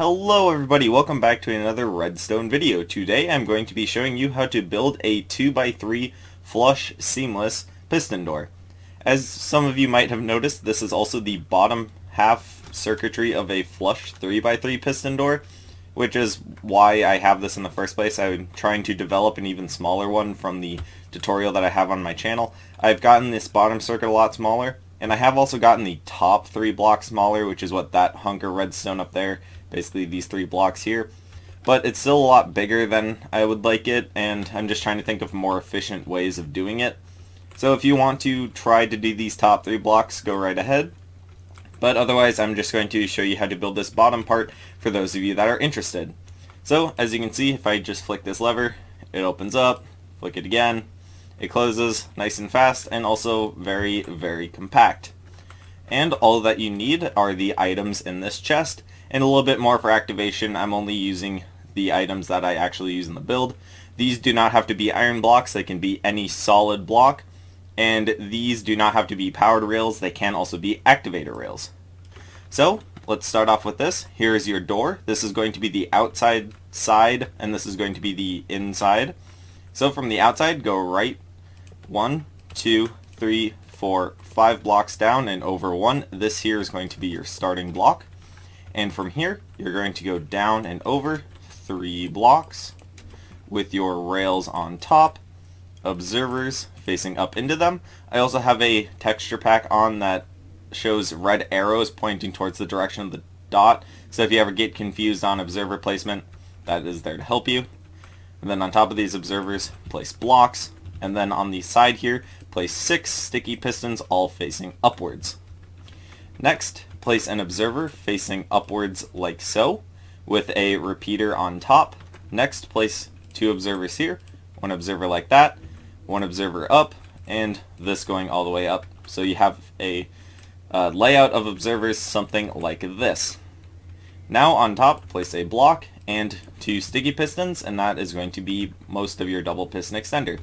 Hello everybody, welcome back to another Redstone video. Today I'm going to be showing you how to build a 2x3 flush seamless piston door. As some of you might have noticed, this is also the bottom half circuitry of a flush 3x3 piston door, which is why I have this in the first place. I'm trying to develop an even smaller one from the tutorial that I have on my channel. I've gotten this bottom circuit a lot smaller, and I have also gotten the top 3 blocks smaller, which is what that hunk of redstone up there, basically these 3 blocks here. But it's still a lot bigger than I would like it, and I'm just trying to think of more efficient ways of doing it. So if you want to try to do these top 3 blocks, go right ahead. But otherwise, I'm just going to show you how to build this bottom part for those of you that are interested. So, as you can see, if I just flick this lever, it opens up, flick it again, it closes nice and fast, and also very, very compact. And all that you need are the items in this chest, and a little bit more for activation. I'm only using the items that I actually use in the build. These do not have to be iron blocks, they can be any solid block. And these do not have to be powered rails, they can also be activator rails. So, let's start off with this. Here is your door. This is going to be the outside side, and this is going to be the inside. So from the outside, go right 1, 2, 3, 4, 5 blocks down and over 1. This here is going to be your starting block. And from here, you're going to go down and over 3 blocks with your rails on top, observers facing up into them. I also have a texture pack on that shows red arrows pointing towards the direction of the dot, so if you ever get confused on observer placement, that is there to help you. And then on top of these observers, place blocks, and then on the side here, place 6 sticky pistons all facing upwards. Next, place an observer facing upwards like so, with a repeater on top. Next, place 2 observers here, 1 observer like that, 1 observer up, and this going all the way up. So you have a layout of observers something like this. Now on top, place a block and 2 sticky pistons, and that is going to be most of your double piston extender.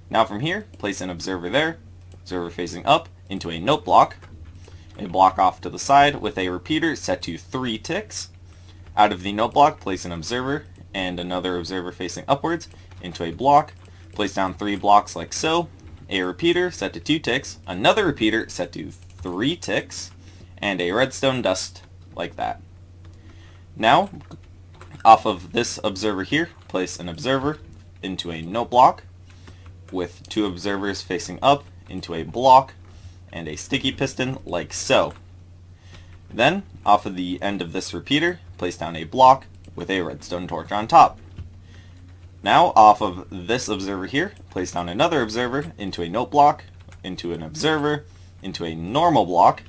Now from here, place an observer there, observer facing up, into a note block, a block off to the side with a repeater set to 3 ticks. Out of the note block, place an observer and another observer facing upwards into a block. Place down 3 blocks like so, a repeater set to 2 ticks, another repeater set to 3 ticks, and a redstone dust like that. Now, off of this observer here, place an observer into a note block with 2 observers facing up into a block and a sticky piston like so. Then, off of the end of this repeater, place down a block with a redstone torch on top. Now, off of this observer here, place down another observer into a note block, into an observer, into a normal block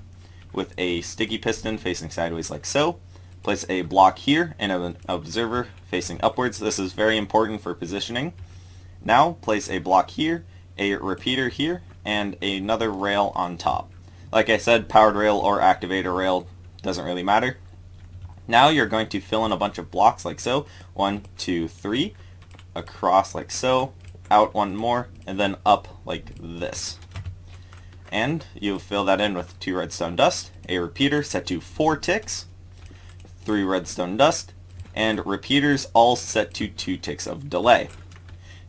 with a sticky piston facing sideways like so. Place a block here and an observer facing upwards. This is very important for positioning. Now, place a block here, a repeater here, and another rail on top. Like I said, powered rail or activator rail doesn't really matter. Now you're going to fill in a bunch of blocks like so. 1, 2, 3. Across like so, out 1 more, and then up like this. And you fill that in with 2 redstone dust, a repeater set to 4 ticks, 3 redstone dust, and repeaters all set to 2 ticks of delay.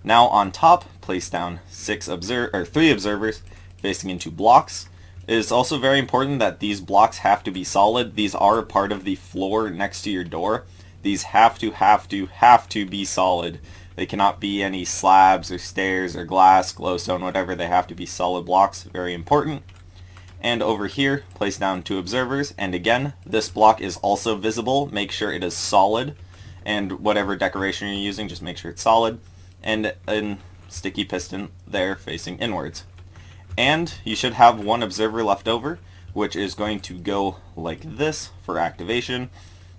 Now on top, place down 3 observers facing into blocks. It is also very important that these blocks have to be solid. These are part of the floor next to your door. These have to be solid. They cannot be any slabs or stairs or glass, glowstone, whatever. They have to be solid blocks. Very important. And over here, place down 2 observers. And again, this block is also visible. Make sure it is solid. And whatever decoration you're using, just make sure it's solid. And a sticky piston there facing inwards. And you should have 1 observer left over, which is going to go like this for activation.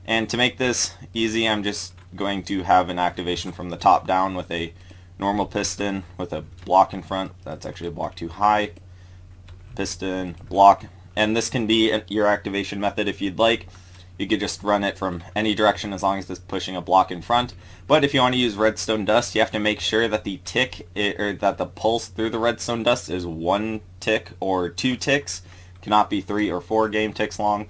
And to make this easy, I'm just going to have an activation from the top down with a normal piston with a block in front. That's actually a block too high. Piston, block. And this can be your activation method if you'd like. You could just run it from any direction as long as it's pushing a block in front. But if you want to use redstone dust, you have to make sure that the that the pulse through the redstone dust is 1 tick or 2 ticks. It cannot be 3 or 4 game ticks long.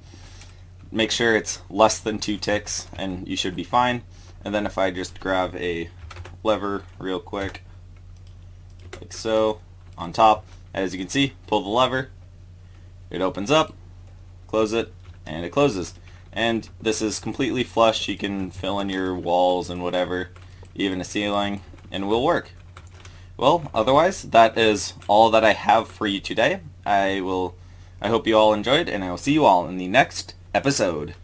make sure it's less than 2 ticks and you should be fine. And then if I just grab a lever real quick, like so, on top, as you can see, pull the lever, it opens up, close it, and it closes. And this is completely flush. You can fill in your walls and whatever, even a ceiling, and it will work. Well, otherwise, that is all that I have for you today. I hope you all enjoyed, and I will see you all in the next episode.